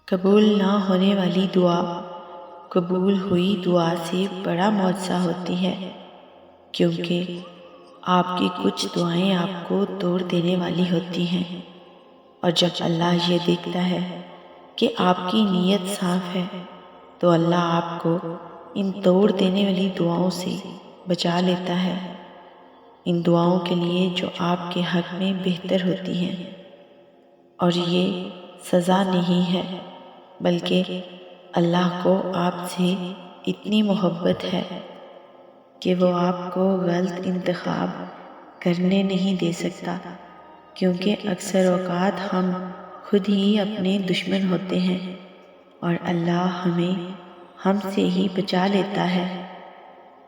قبول نہ ہونے والی دعا قبول ہوئی دعا سے بڑا معجزہ ہوتی ہے، کیونکہ آپ کی کچھ دعائیں آپ کو توڑ دینے والی ہوتی ہیں، اور جب اللہ یہ دیکھتا ہے کہ آپ کی نیت صاف ہے تو اللہ آپ کو ان توڑ دینے والی دعاؤں سے بچا لیتا ہے، ان دعاؤں کے لیے جو آپ کے حق میں بہتر ہوتی ہیں۔ اور یہ سزا نہیں ہے، بلکہ اللہ کو آپ سے اتنی محبت ہے کہ وہ آپ کو غلط انتخاب کرنے نہیں دے سکتا، کیونکہ اکثر اوقات ہم خود ہی اپنے دشمن ہوتے ہیں اور اللہ ہمیں ہم سے ہی بچا لیتا ہے۔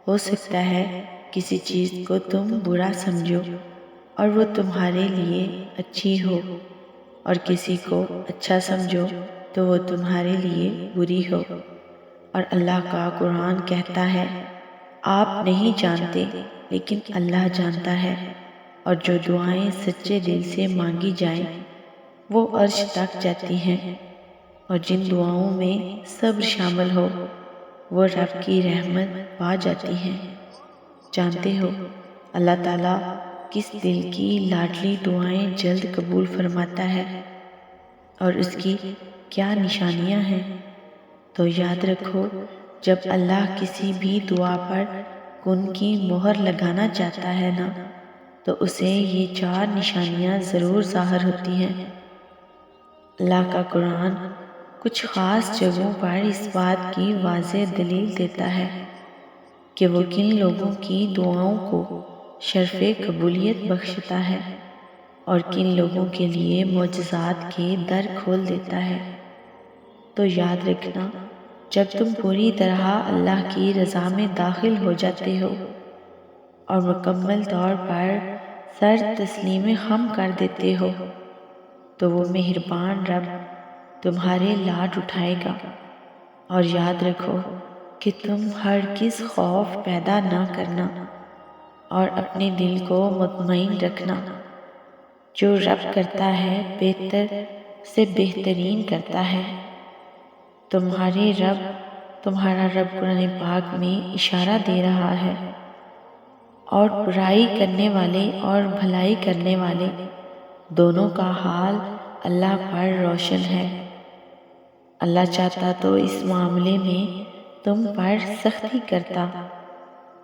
ہو سکتا ہے کسی چیز کو تم برا سمجھو اور وہ تمہارے لیے اچھی ہو، اور کسی کو اچھا سمجھو تو وہ تمہارے لیے بری ہو، اور اللہ کا قرآن کہتا ہے آپ نہیں جانتے لیکن اللہ جانتا ہے، اور جو دعائیں سچے دل سے مانگی جائیں وہ عرش تک جاتی ہیں، اور جن دعاؤں میں صبر شامل ہو وہ رب کی رحمت پا جاتی ہیں۔ جانتے ہو اللہ تعالیٰ کس دل کی لاڈلی دعائیں جلد قبول فرماتا ہے اور اس کی کیا نشانیاں ہیں؟ تو یاد رکھو، جب اللہ کسی بھی دعا پر کن کی مہر لگانا چاہتا ہے نا، تو اسے یہ 4 نشانیاں ضرور ظاہر ہوتی ہیں۔ اللہ کا قرآن کچھ خاص جگہوں پر اس بات کی واضح دلیل دیتا ہے کہ وہ کن لوگوں کی دعاؤں کو شرف قبولیت بخشتا ہے اور کن لوگوں کے لیے معجزات کے در کھول دیتا ہے۔ تو یاد رکھنا، جب تم پوری طرح اللہ کی رضا میں داخل ہو جاتے ہو اور مکمل طور پر سر تسلیم خم کر دیتے ہو، تو وہ مہربان رب تمہارے لاڈ اٹھائے گا۔ اور یاد رکھو کہ تم ہرگز خوف پیدا نہ کرنا اور اپنے دل کو مطمئن رکھنا۔ جو رب کرتا ہے بہتر سے بہترین کرتا ہے۔ تمہارا رب قرآن پاک میں اشارہ دے رہا ہے، اور برائی کرنے والے اور بھلائی کرنے والے دونوں کا حال اللہ پر روشن ہے۔ اللہ چاہتا تو اس معاملے میں تم پر سختی کرتا،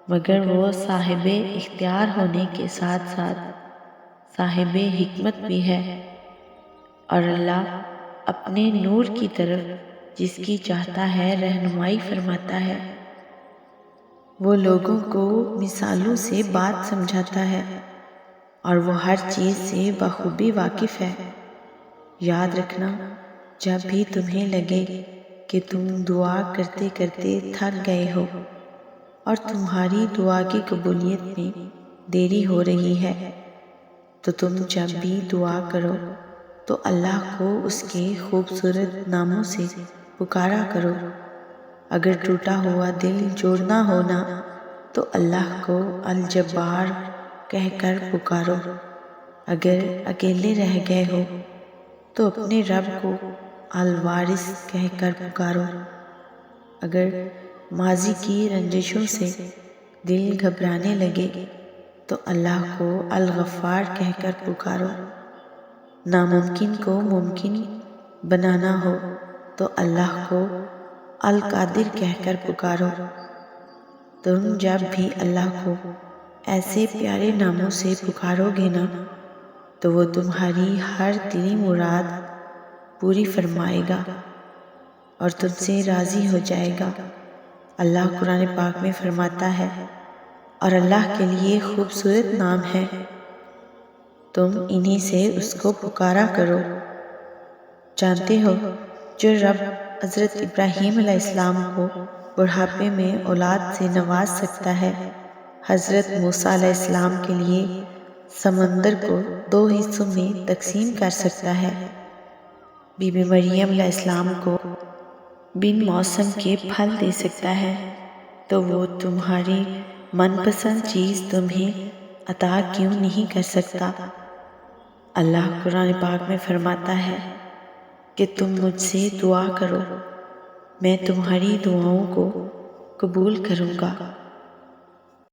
مگر وہ صاحب اختیار ہونے کے ساتھ ساتھ صاحب حکمت بھی ہے، اور اللہ اپنے نور کی طرف جس کی چاہتا ہے رہنمائی فرماتا ہے۔ وہ لوگوں کو مثالوں سے بات سمجھاتا ہے، اور وہ ہر چیز سے بخوبی واقف ہے۔ یاد رکھنا، جب بھی تمہیں لگے کہ تم دعا کرتے کرتے تھک گئے ہو اور تمہاری دعا کی قبولیت میں دیری ہو رہی ہے، تو تم جب بھی دعا کرو تو اللہ کو اس کے خوبصورت ناموں سے پکارا کرو۔ اگر ٹوٹا ہوا دل جوڑنا ہونا تو اللہ کو الجبار کہہ کر پکارو۔ اگر اکیلے رہ گئے ہو تو اپنے رب کو الوارث کہہ کر پکارو۔ اگر ماضی کی رنجشوں سے دل گھبرانے لگے تو اللہ کو الغفار کہہ کر پکارو۔ ناممکن کو ممکن بنانا ہو تو اللہ کو القادر کہہ کر پکارو۔ تم جب بھی اللہ کو ایسے پیارے ناموں سے پکارو گے نا، تو وہ تمہاری ہر دلی مراد پوری فرمائے گا اور تم سے راضی ہو جائے گا۔ اللہ قرآن پاک میں فرماتا ہے، اور اللہ کے لیے خوبصورت نام ہے، تم انہی سے اس کو پکارا کرو۔ جانتے ہو، جو رب حضرت ابراہیم علیہ السلام کو بڑھاپے میں اولاد سے نواز سکتا ہے، حضرت موسیٰ علیہ السلام کے لیے سمندر کو 2 حصوں میں تقسیم کر سکتا ہے، بی بی مریم علیہ السلام کو بن موسم کے پھل دے سکتا ہے، تو وہ تمہاری من پسند چیز تمہیں عطا کیوں نہیں کر سکتا؟ اللہ قرآن پاک میں فرماتا ہے، کہ تم مجھ سے دعا کرو، میں تمہاری دعاؤں کو قبول کروں گا۔